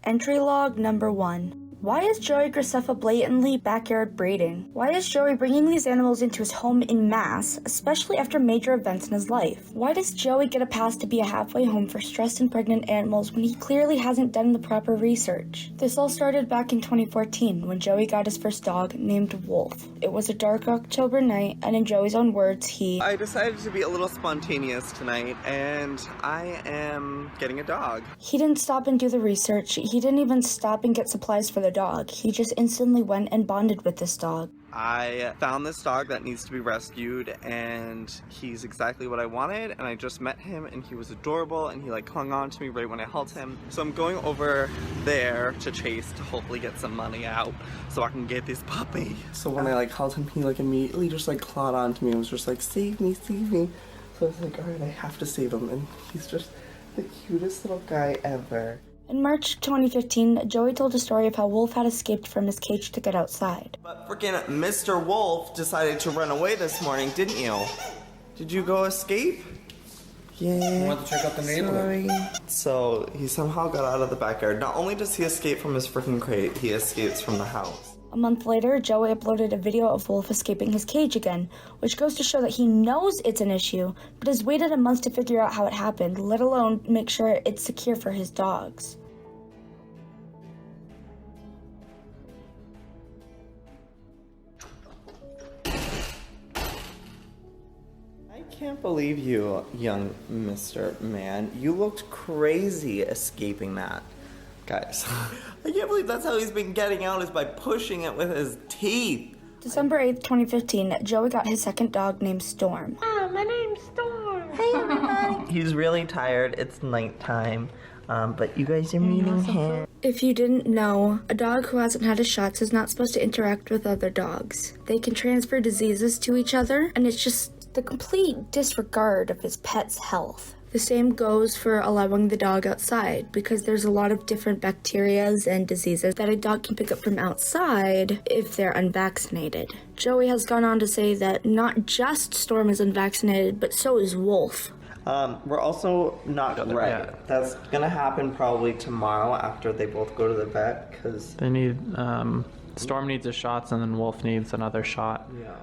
Entry log number 1. Why is Joey Graceffa blatantly backyard breeding? Why is Joey bringing these animals into his home in mass, especially after major events in his life? Why does Joey get a pass to be a halfway home for stressed and pregnant animals when he clearly hasn't done the proper research? This all started back in 2014 when Joey got his first dog named Wolf. It was a dark October night, and in Joey's own words, I decided to be a little spontaneous tonight, and I am getting a dog. He didn't stop and do the research. He didn't even stop and get supplies for the dog. He just instantly went and bonded with this dog. I found this dog that needs to be rescued, and he's exactly what I wanted, and I just met him, and he was adorable, and he like clung on to me right when I held him. So I'm going over there to Chase to hopefully get some money out so I can get this puppy. So when I like held him, he like immediately just like clawed onto me and was just like, save me, save me. So I was like, alright, I have to save him, and he's just the cutest little guy ever. In March 2015, Joey told a story of how Wolf had escaped from his cage to get outside. But freaking Mr. Wolf decided to run away this morning, didn't you? Did you go escape? Yeah. You want to check out the neighborhood? Sorry. So he somehow got out of the backyard. Not only does he escape from his freaking crate, he escapes from the house. A month later, Joey uploaded a video of Wolf escaping his cage again, which goes to show that he knows it's an issue, but has waited a month to figure out how it happened, let alone make sure it's secure for his dogs. I can't believe you, young Mr. Man. You looked crazy escaping that. Guys, I can't believe that's how he's been getting out, is by pushing it with his teeth. December 8th, 2015, Joey got his second dog named Storm. Hi, my name's Storm. Hey, everybody. He's really tired. It's nighttime, but you guys are meeting him. If you didn't know, a dog who hasn't had his shots is not supposed to interact with other dogs. They can transfer diseases to each other, and it's just the complete disregard of his pet's health. The same goes for allowing the dog outside, because there's a lot of different bacterias and diseases that a dog can pick up from outside if they're unvaccinated. Joey has gone on to say that not just Storm is unvaccinated, but so is Wolf. We're also not right. Yeah. That's gonna happen probably tomorrow after they both go to the vet, because They need, Storm needs his shots and then Wolf needs another shot. yeah.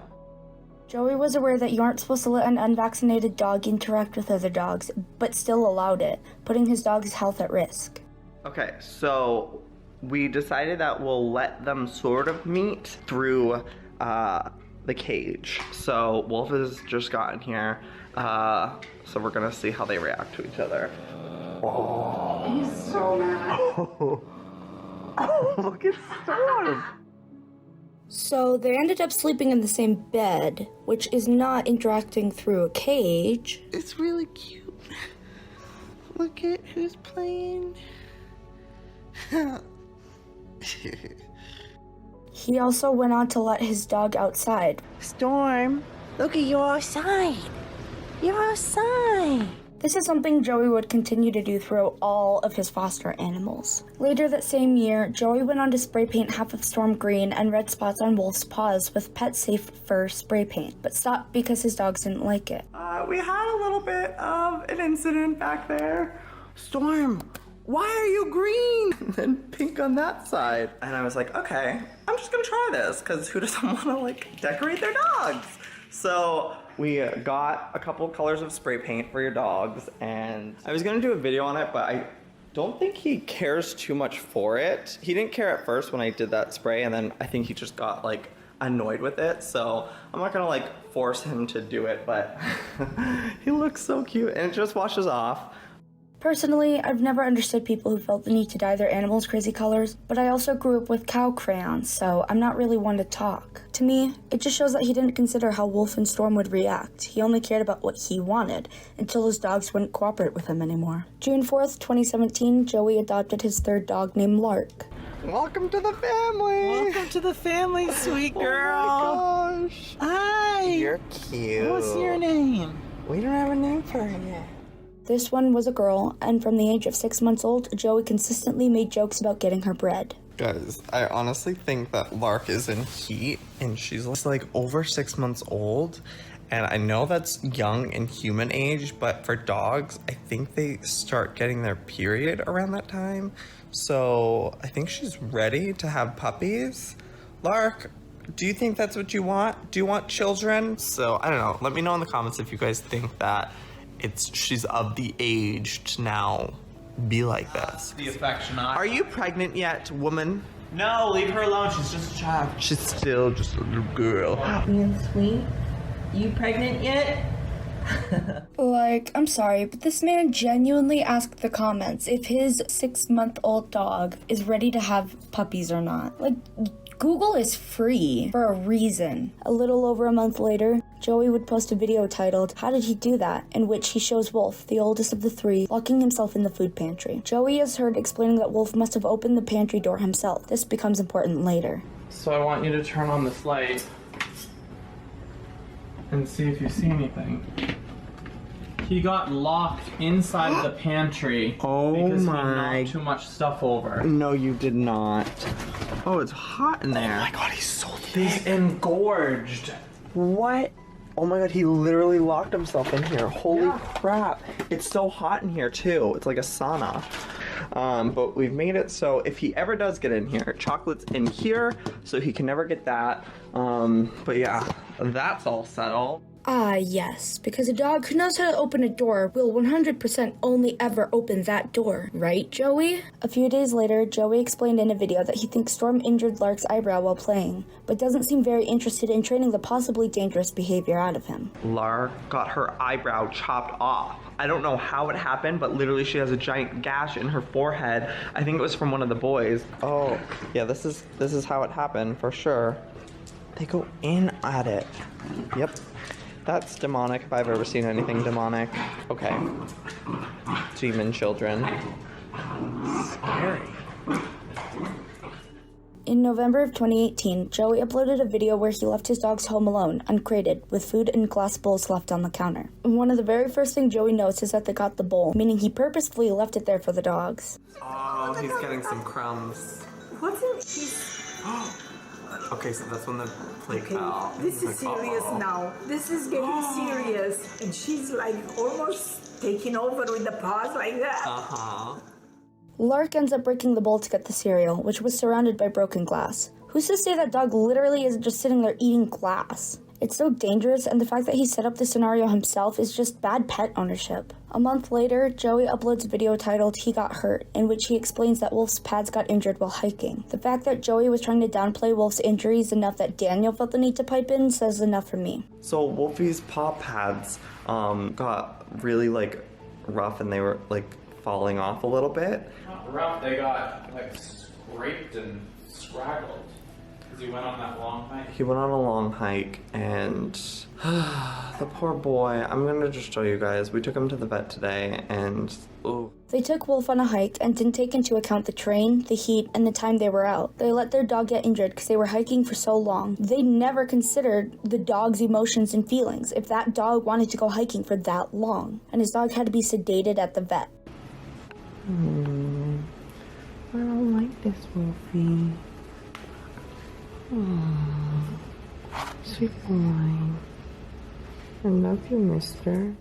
Joey was aware that you aren't supposed to let an unvaccinated dog interact with other dogs, but still allowed it, putting his dog's health at risk. Okay, so we decided that we'll let them sort of meet through the cage. So Wolf has just gotten here, so we're gonna see how they react to each other. He's so mad. Oh, look at Storm! So they ended up sleeping in the same bed, which is not interacting through a cage. It's really cute. Look at who's playing. He also went on to let his dog outside. Storm, look at you outside. You're outside. This is something Joey would continue to do throughout all of his foster animals. Later that same year, Joey went on to spray paint half of Storm green and red spots on Wolf's paws with Pet Safe Fur spray paint, but stopped because his dogs didn't like it. We had a little bit of an incident back there. Storm, why are you green and pink on that side? And I was like, okay, I'm just gonna try this, because who doesn't want to like decorate their dogs? So we got a couple colors of spray paint for your dogs, and I was gonna do a video on it, but I don't think he cares too much for it. He didn't care at first when I did that spray, and then I think he just got like annoyed with it. So I'm not gonna like force him to do it, but he looks so cute, and it just washes off. Personally, I've never understood people who felt the need to dye their animals crazy colors, but I also grew up with cow crayons, so I'm not really one to talk. To me, it just shows that he didn't consider how Wolf and Storm would react. He only cared about what he wanted, until his dogs wouldn't cooperate with him anymore. June 4th, 2017, Joey adopted his third dog named Lark. Welcome to the family! Welcome to the family, sweet girl. Oh my gosh! Hi. You're cute. What's your name? We don't have a name for her yet. This one was a girl, and from the age of 6 months old, Joey consistently made jokes about getting her bred. Guys, I honestly think that Lark is in heat, and she's like over 6 months old. And I know that's young in human age, but for dogs, I think they start getting their period around that time. So I think she's ready to have puppies. Lark, do you think that's what you want? Do you want children? So I don't know. Let me know in the comments if you guys think that she's of the age to now be like this. The affectionate. Are you pregnant yet, woman? No, leave her alone. She's just a child. She's still just a little girl. Being sweet. You pregnant yet? Like, I'm sorry, but this man genuinely asked the comments if his 6-month-old dog is ready to have puppies or not. Like, Google is free for a reason. A little over a month later, Joey would post a video titled, "How Did He Do That?" in which he shows Wolf, the oldest of the 3, locking himself in the food pantry. Joey is heard explaining that Wolf must have opened the pantry door himself. This becomes important later. So I want you to turn on this light and see if you see anything. He got locked inside the pantry Oh because he my- knocked too much stuff over. No, you did not. Oh, it's hot in there. Oh my god, he's so thick. He's engorged. What? Oh my god, he literally locked himself in here. Holy crap. It's so hot in here too. It's like a sauna. But we've made it so if he ever does get in here, chocolate's in here, so he can never get that. But yeah, that's all settled. Ah, yes, because a dog who knows how to open a door will 100% only ever open that door, right, Joey? A few days later, Joey explained in a video that he thinks Storm injured Lark's eyebrow while playing, but doesn't seem very interested in training the possibly dangerous behavior out of him. Lark got her eyebrow chopped off. I don't know how it happened, but literally she has a giant gash in her forehead. I think it was from one of the boys. Oh, yeah, this is how it happened for sure. They go in at it. Yep. That's demonic if I've ever seen anything demonic. Okay. Demon children. Scary. In November of 2018, Joey uploaded a video where he left his dogs home alone, uncrated, with food in glass bowls left on the counter. And one of the very first things Joey notes is that they got the bowl, meaning he purposefully left it there for the dogs. Oh, he's getting some crumbs. What's in she's Okay, so that's when the plate okay, fell. this is serious now. This is getting serious. And she's like almost taking over with the paws like that. Uh-huh. Lark ends up breaking the bowl to get the cereal, which was surrounded by broken glass. Who's to say that dog literally isn't just sitting there eating glass? It's so dangerous, and the fact that he set up the scenario himself is just bad pet ownership. A month later, Joey uploads a video titled "He Got Hurt," in which he explains that Wolf's pads got injured while hiking. The fact that Joey was trying to downplay Wolf's injuries enough that Daniel felt the need to pipe in says enough for me. So Wolfie's paw pads got really like rough and they were like falling off a little bit. Not rough, they got like scraped and scraggled. Because he went on that long hike. He went on a long hike and the poor boy, I'm gonna just show you guys. We took him to the vet today and ooh. They took Wolf on a hike and didn't take into account the terrain, the heat, and the time they were out. They let their dog get injured because they were hiking for so long. They never considered the dog's emotions and feelings if that dog wanted to go hiking for that long. And his dog had to be sedated at the vet. I don't like this, Wolfie. Sweet boy. I love you, mister.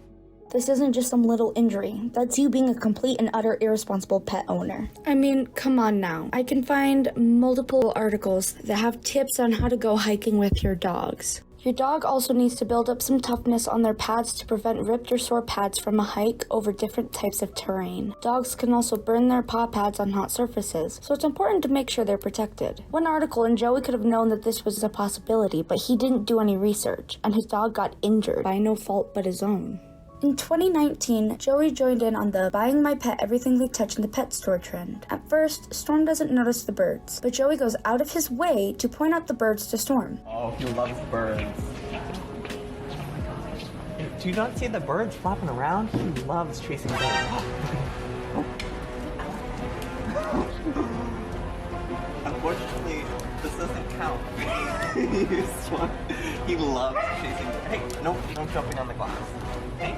This isn't just some little injury. That's you being a complete and utter irresponsible pet owner. I mean, come on now. I can find multiple articles that have tips on how to go hiking with your dogs. Your dog also needs to build up some toughness on their pads to prevent ripped or sore pads from a hike over different types of terrain. Dogs can also burn their paw pads on hot surfaces, so it's important to make sure they're protected. One article, and Joey could have known that this was a possibility, but he didn't do any research, and his dog got injured by no fault but his own. In 2019, Joey joined in on the buying my pet everything they touch in the pet store trend. At first, Storm doesn't notice the birds, but Joey goes out of his way to point out the birds to Storm. Oh, he loves birds. Do you not see the birds flapping around? He loves chasing birds. Unfortunately, this doesn't count. He loves chasing birds. Hey, no jumping on the glass. Hey.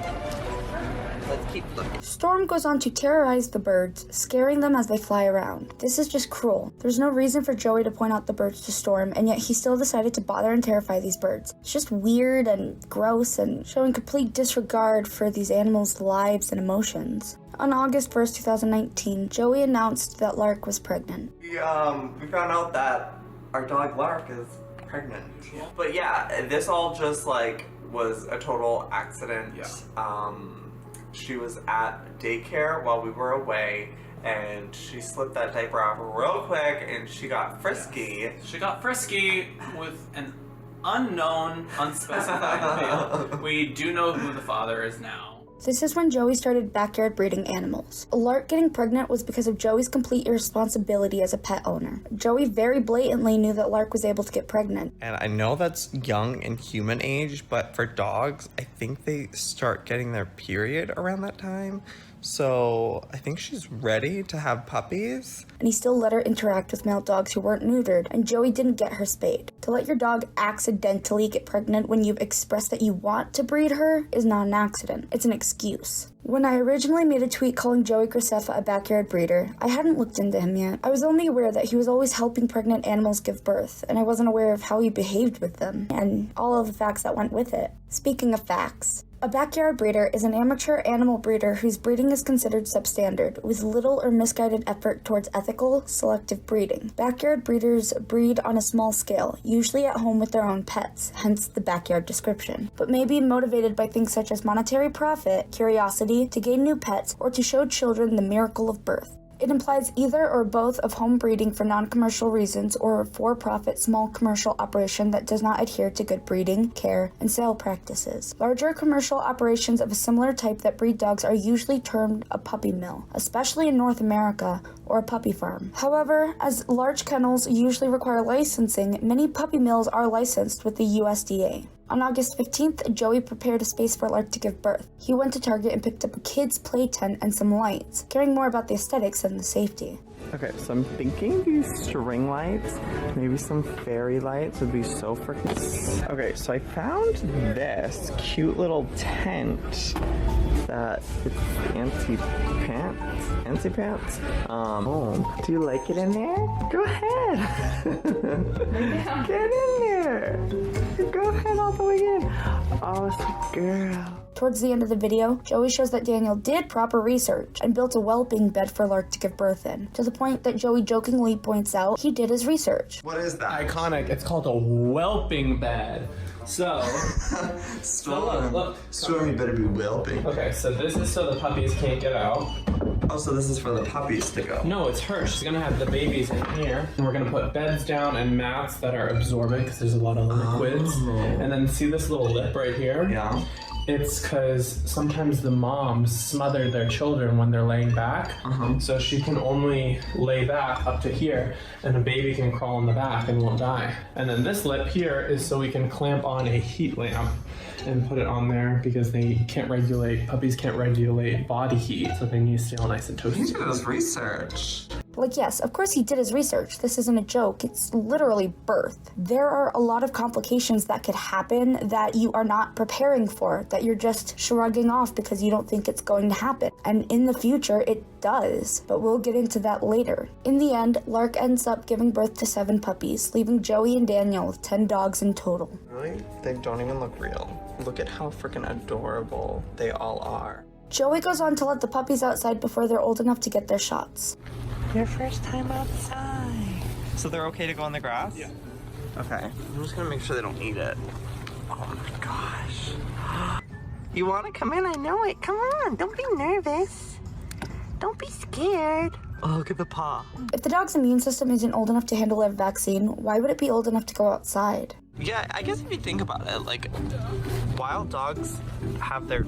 Let's keep looking. Storm goes on to terrorize the birds, scaring them as they fly around. This is just cruel. There's no reason for Joey to point out the birds to Storm, and yet he still decided to bother and terrify these birds. It's just weird and gross and showing complete disregard for these animals' lives and emotions. On August 1st, 2019, Joey announced that Lark was pregnant. We found out that our dog Lark is pregnant. Yeah. But yeah, this all just like was a total accident. Yeah. She was at daycare while we were away, and she slipped that diaper off real quick, and she got frisky. Yes. She got frisky with an unknown, unspecified male. We do know who the father is now. This is when Joey started backyard breeding animals. Lark getting pregnant was because of Joey's complete irresponsibility as a pet owner. Joey very blatantly knew that Lark was able to get pregnant. And I know that's young in human age, but for dogs, I think they start getting their period around that time. So I think she's ready to have puppies. And he still let her interact with male dogs who weren't neutered, and Joey didn't get her spayed. To let your dog accidentally get pregnant when you've expressed that you want to breed her is not an accident. It's an excuse. When I originally made a tweet calling Joey Graceffa a backyard breeder, I hadn't looked into him yet. I was only aware that he was always helping pregnant animals give birth, and I wasn't aware of how he behaved with them, and all of the facts that went with it. Speaking of facts, a backyard breeder is an amateur animal breeder whose breeding is considered substandard, with little or misguided effort towards ethical, selective breeding. Backyard breeders breed on a small scale, usually at home with their own pets, hence the backyard description, but may be motivated by things such as monetary profit, curiosity, to gain new pets, or to show children the miracle of birth. It implies either or both of home breeding for non-commercial reasons or a for-profit small commercial operation that does not adhere to good breeding, care, and sale practices. Larger commercial operations of a similar type that breed dogs are usually termed a puppy mill, especially in North America, or a puppy farm. However, as large kennels usually require licensing, many puppy mills are licensed with the USDA. On August 15th, Joey prepared a space for Lark to give birth. He went to Target and picked up a kid's play tent and some lights, caring more about the aesthetics than the safety. Okay, so I'm thinking these string lights, maybe some fairy lights would be so freaking... Okay, so I found this cute little tent that it's anti-pants. Oh, do you like it in there? Go ahead. Get in there. Go ahead all the way in. Oh, sweet girl. Towards the end of the video, Joey shows that Daniel did proper research and built a whelping bed for Lark to give birth in, to the point that Joey jokingly points out he did his research. What is that? Iconic. It's called a whelping bed. So, look. Storm, you better be whelping. Okay, so this is so the puppies can't get out. Oh, so this is for the puppies to go. No, it's her. She's gonna have the babies in here. And we're gonna put beds down and mats that are absorbent because there's a lot of liquids. And then see this little lip right here? Yeah. It's because sometimes the moms smother their children when they're laying back. So she can only lay back up to here, and a baby can crawl in the back and won't die. And then this lip here is so we can clamp on a heat lamp and put it on there because puppies can't regulate body heat, so they need to stay all nice and toasty. He did his research. Like, yes, of course he did his research. This isn't a joke. It's literally birth. There are a lot of complications that could happen that you are not preparing for, that you're just shrugging off because you don't think it's going to happen. And in the future, it does. But we'll get into that later. In the end, Lark ends up giving birth to 7 puppies, leaving Joey and Daniel with 10 dogs in total. Really? They don't even look real. Look at how freaking adorable they all are. Joey goes on to let the puppies outside before they're old enough to get their shots. Your first time outside. So they're okay to go on the grass? Yeah. Okay. I'm just gonna make sure they don't eat it. Oh my gosh. You wanna come in? I know it. Come on. Don't be nervous. Don't be scared. Oh, look at the paw. If the dog's immune system isn't old enough to handle a vaccine, why would it be old enough to go outside? Yeah, I guess if you think about it, like, wild dogs have their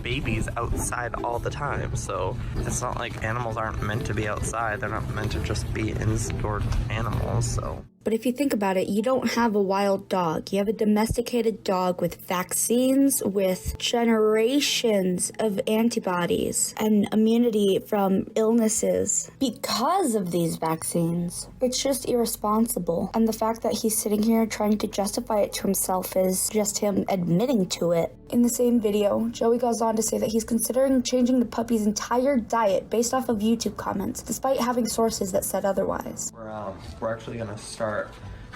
babies outside all the time, so it's not like animals aren't meant to be outside. They're not meant to just be indoor animals, so... But if you think about it, you don't have a wild dog. You have a domesticated dog with vaccines, with generations of antibodies and immunity from illnesses because of these vaccines. It's just irresponsible. And the fact that he's sitting here trying to justify it to himself is just him admitting to it. In the same video, Joey goes on to say that he's considering changing the puppy's entire diet based off of YouTube comments, despite having sources that said otherwise. We're actually gonna start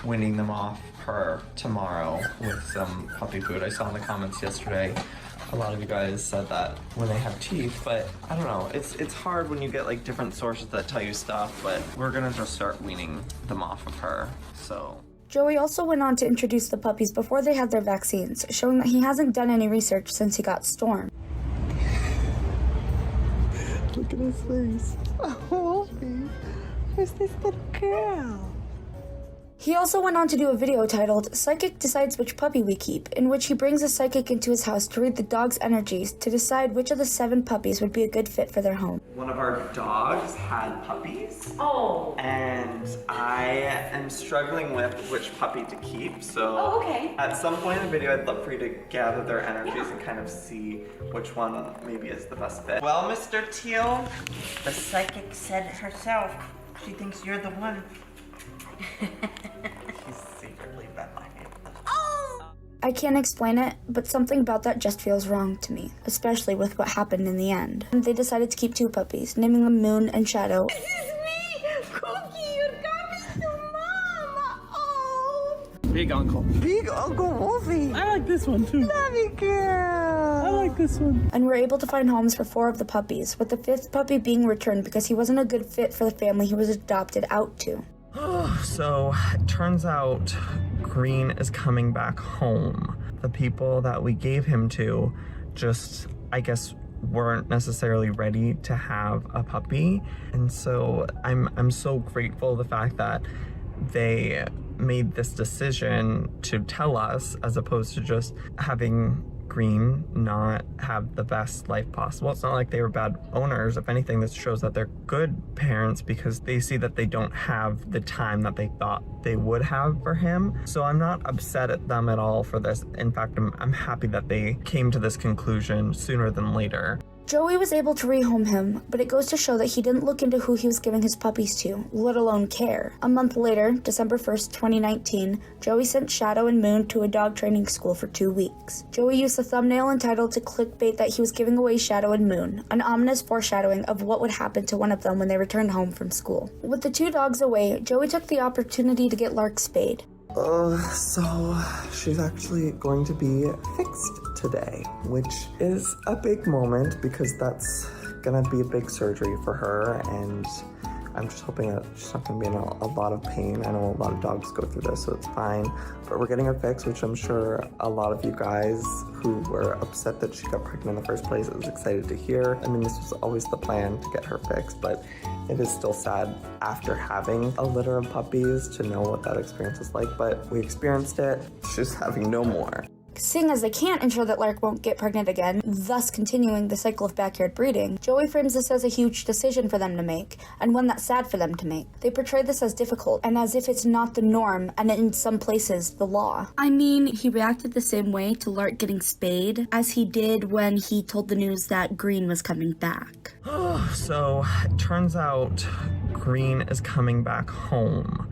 weaning them off her tomorrow with some puppy food. I saw in the comments yesterday, a lot of you guys said that when they have teeth, but I don't know, it's hard when you get like different sources that tell you stuff, but we're gonna just start weaning them off of her, so. Joey also went on to introduce the puppies before they had their vaccines, showing that he hasn't done any research since he got Storm. Look at his face. Oh, Wolfie, who's this little girl? He also went on to do a video titled Psychic Decides Which Puppy We Keep, in which he brings a psychic into his house to read the dog's energies to decide which of the 7 puppies would be a good fit for their home. One of our dogs had puppies. Oh. And I am struggling with which puppy to keep, so Oh, okay. at some point in the video I'd love for you to gather their energies and kind of see which one maybe is the best fit. Well, Mr. Teal, the psychic said it herself. She thinks you're the one. He's secretly been like it. I can't explain it, but something about that just feels wrong to me, especially with what happened in the end. They decided to keep 2 puppies, naming them Moon and Shadow. This is me! Cookie, you're coming to Mama! Oh! Big uncle. Big Uncle Wolfie! I like this one too. Love you, girl! I like this one. And were able to find homes for 4 of the puppies, with the 5th puppy being returned because he wasn't a good fit for the family he was adopted out to. So, it turns out Green is coming back home. The people that we gave him to just, I guess, weren't necessarily ready to have a puppy. And so I'm so grateful the fact that they made this decision to tell us as opposed to just having Green not have the best life possible. It's not like they were bad owners. If anything, this shows that they're good parents because they see that they don't have the time that they thought they would have for him. So I'm not upset at them at all for this. In fact, I'm happy that they came to this conclusion sooner than later. Joey was able to rehome him, but it goes to show that he didn't look into who he was giving his puppies to, let alone care. A month later, December 1st, 2019, Joey sent Shadow and Moon to a dog training school for 2 weeks. Joey used the thumbnail entitled to clickbait that he was giving away Shadow and Moon, an ominous foreshadowing of what would happen to one of them when they returned home from school. With the 2 dogs away, Joey took the opportunity to get Lark spayed. So she's actually going to be fixed today, which is a big moment because that's gonna be a big surgery for her, and I'm just hoping that she's not gonna be in a lot of pain. I know a lot of dogs go through this, so it's fine, but we're getting her fixed, which I'm sure a lot of you guys who were upset that she got pregnant in the first place is excited to hear. I mean, this was always the plan to get her fixed, but it is still sad after having a litter of puppies to know what that experience is like, but we experienced it. She's having no more. Seeing as they can't ensure that Lark won't get pregnant again, thus continuing the cycle of backyard breeding, Joey frames this as a huge decision for them to make, and one that's sad for them to make. They portray this as difficult, and as if it's not the norm, and in some places, the law. I mean, he reacted the same way to Lark getting spayed as he did when he told the news that Green was coming back. So, it turns out Green is coming back home.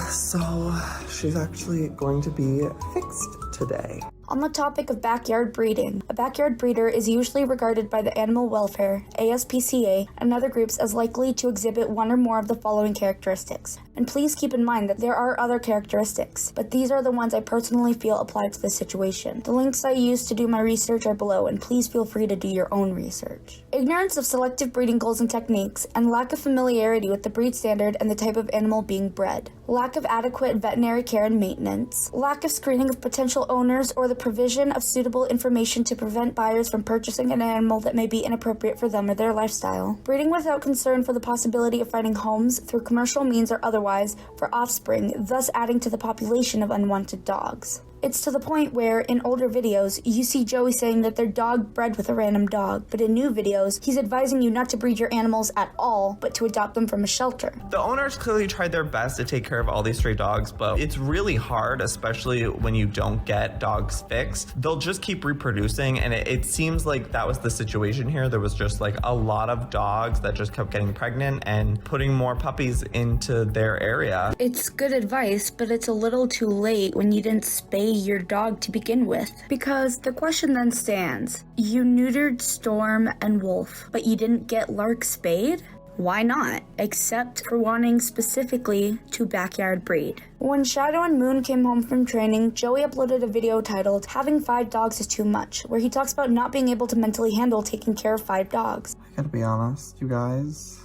So she's actually going to be fixed today. On the topic of backyard breeding, a backyard breeder is usually regarded by the Animal Welfare, ASPCA, and other groups as likely to exhibit one or more of the following characteristics. And please keep in mind that there are other characteristics, but these are the ones I personally feel apply to this situation. The links I used to do my research are below, and please feel free to do your own research. Ignorance of selective breeding goals and techniques, and lack of familiarity with the breed standard and the type of animal being bred. Lack of adequate veterinary care and maintenance. Lack of screening of potential owners or the provision of suitable information to prevent buyers from purchasing an animal that may be inappropriate for them or their lifestyle. Breeding without concern for the possibility of finding homes through commercial means or otherwise for offspring, thus adding to the population of unwanted dogs. It's to the point where, in older videos, you see Joey saying that their dog bred with a random dog, but in new videos, he's advising you not to breed your animals at all, but to adopt them from a shelter. The owners clearly tried their best to take care of all these stray dogs, but it's really hard, especially when you don't get dogs fixed. They'll just keep reproducing, and it seems like that was the situation here. There was just like a lot of dogs that just kept getting pregnant and putting more puppies into their area. It's good advice, but it's a little too late when you didn't spay your dog to begin with? Because the question then stands, you neutered Storm and Wolf, but you didn't get Lark spayed? Why not? Except for wanting specifically to backyard breed. When Shadow and Moon came home from training, Joey uploaded a video titled, "Having 5 dogs is too much," where he talks about not being able to mentally handle taking care of 5 dogs. I gotta be honest, you guys.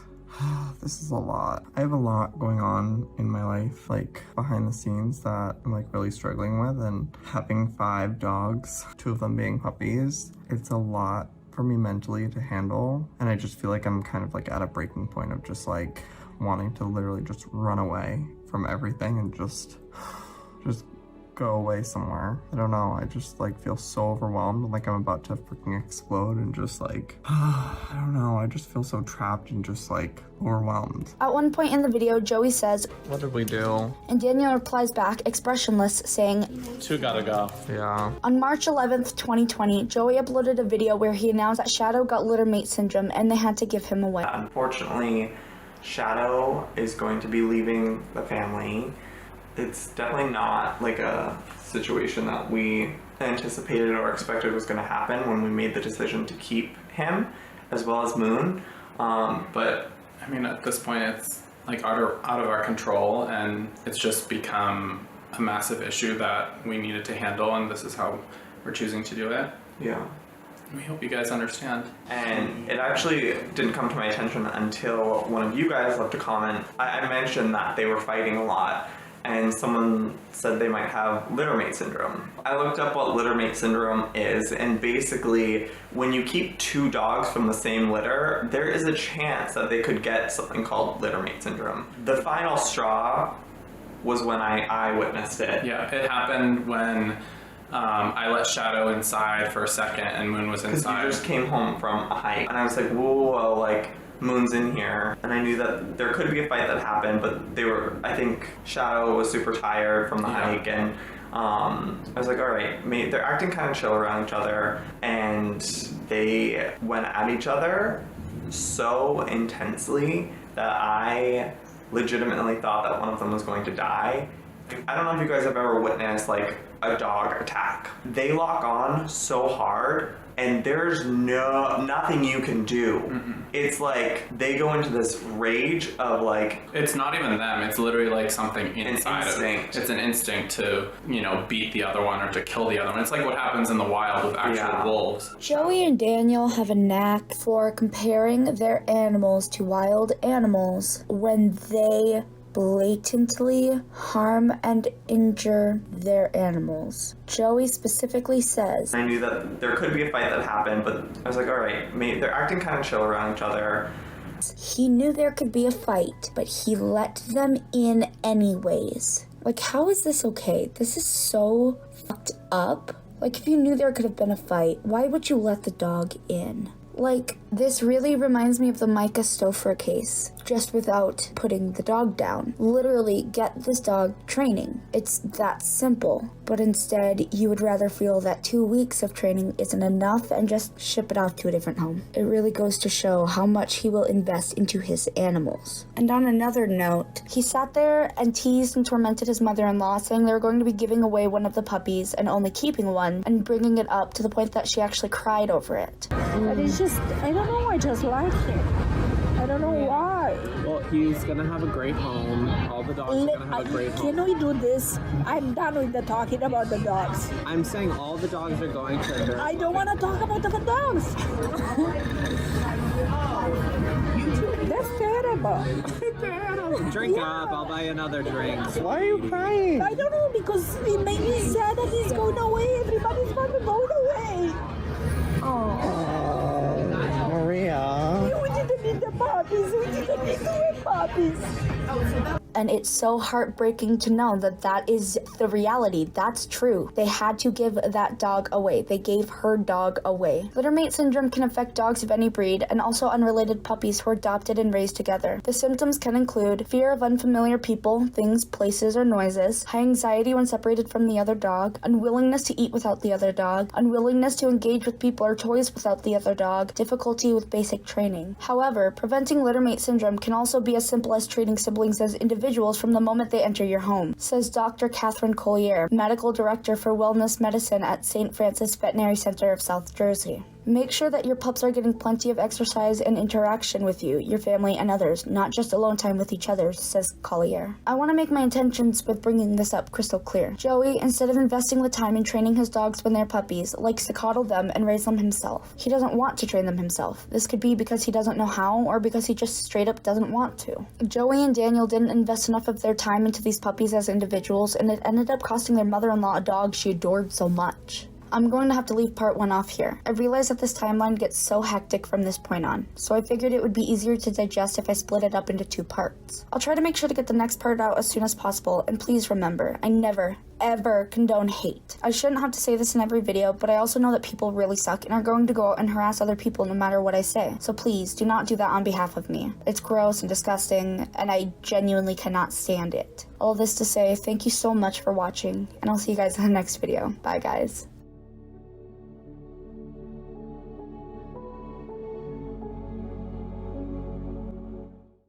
This is a lot. I have a lot going on in my life, like behind the scenes, that I'm like really struggling with, and having 5 dogs, 2 of them being puppies, it's a lot for me mentally to handle. And I just feel like I'm kind of like at a breaking point of just like wanting to literally just run away from everything and just go away somewhere. I don't know, I just like feel so overwhelmed, like I'm about to freaking explode, and just like I don't know, I just feel so trapped and just like overwhelmed. At one point in the video, Joey says, What did we do? and Daniel replies back, expressionless, saying, 2 gotta go. Yeah. on March 11th, 2020, Joey uploaded a video where he announced that Shadow got littermate syndrome and they had to give him away. Unfortunately, Shadow is going to be leaving the family. It's definitely not like a situation that we anticipated or expected was going to happen when we made the decision to keep him, as well as Moon. But I mean, at this point, it's like out of our control, and it's just become a massive issue that we needed to handle, and this is how we're choosing to do it. yeah. We hope you guys understand. And it actually didn't come to my attention until one of you guys left a comment. I mentioned that they were fighting a lot, and someone said they might have littermate syndrome. I looked up what littermate syndrome is, and basically when you keep 2 dogs from the same litter, there is a chance that they could get something called littermate syndrome. The final straw was when I witnessed it. Yeah, it happened when I let Shadow inside for a second and Moon was Because inside. you just came home from a hike, and I was like, whoa, like, Moon's in here. And I knew that there could be a fight that happened, but I think Shadow was super tired from the hike, and I was like, all right, they're acting kind of chill around each other, and they went at each other so intensely that I legitimately thought that one of them was going to die. I don't know if you guys have ever witnessed like a dog attack. They lock on so hard and there's nothing you can do. Mm-hmm. It's like they go into this rage of like, It's not even them, it's literally like something inside of it. instinct. It's an instinct to, beat the other one or to kill the other one. It's like what happens in the wild with actual Yeah. wolves. Joey and Daniel have a knack for comparing their animals to wild animals when they blatantly harm and injure their animals. Joey specifically says, I knew that there could be a fight that happened, but I was like, all right, they're acting kind of chill around each other. he knew there could be a fight, but he let them in anyways. Like, how is this okay? This is so fucked up. Like, if you knew there could have been a fight, why would you let the dog in? Like, this really reminds me of the Micah Stouffer case, just without putting the dog down. Literally, get this dog training. It's that simple. But instead, you would rather feel that 2 weeks of training isn't enough and just ship it off to a different home. It really goes to show how much he will invest into his animals. And on another note, he sat there and teased and tormented his mother-in-law, saying they were going to be giving away one of the puppies and only keeping one, and bringing it up to the point that she actually cried over it. But it's just, I don't know, I just like him. I don't know why. Well, he's gonna have a great home. All the dogs are gonna have a great home. Can we do this? I'm done with the talking about the dogs. I'm saying all the dogs are going to I don't want to talk about the dogs. That's terrible. Drink up, I'll buy another drink. Why are you crying? I don't know, because it made me sad that he's going away. Everybody's going to go away. Oh, Maria. We didn't need the puppies. We didn't need the puppies. And it's so heartbreaking to know that that is the reality. That's true. They had to give that dog away. They gave her dog away. Littermate syndrome can affect dogs of any breed and also unrelated puppies who are adopted and raised together. The symptoms can include fear of unfamiliar people, things, places, or noises, high anxiety when separated from the other dog, unwillingness to eat without the other dog, unwillingness to engage with people or toys without the other dog, difficulty with basic training. However, preventing littermate syndrome can also be as simple as treating siblings as individuals individuals from the moment they enter your home, says Dr. Catherine Collier, Medical Director for Wellness Medicine at St. Francis Veterinary Center of South Jersey. Make sure that your pups are getting plenty of exercise and interaction with you, your family, and others, not just alone time with each other, says Collier. I want to make my intentions with bringing this up crystal clear. Joey, instead of investing the time in training his dogs when they're puppies, likes to coddle them and raise them himself. He doesn't want to train them himself. This could be because he doesn't know how, or because he just straight up doesn't want to. Joey and Daniel didn't invest enough of their time into these puppies as individuals, and it ended up costing their mother-in-law a dog she adored so much. I'm going to have to leave part 1 off here. I realize that this timeline gets so hectic from this point on, so I figured it would be easier to digest if I split it up into 2 parts. I'll try to make sure to get the next part out as soon as possible, and please remember, I never, ever condone hate. I shouldn't have to say this in every video, but I also know that people really suck and are going to go out and harass other people no matter what I say. So please, do not do that on behalf of me. It's gross and disgusting, and I genuinely cannot stand it. All this to say, thank you so much for watching, and I'll see you guys in the next video. Bye, guys.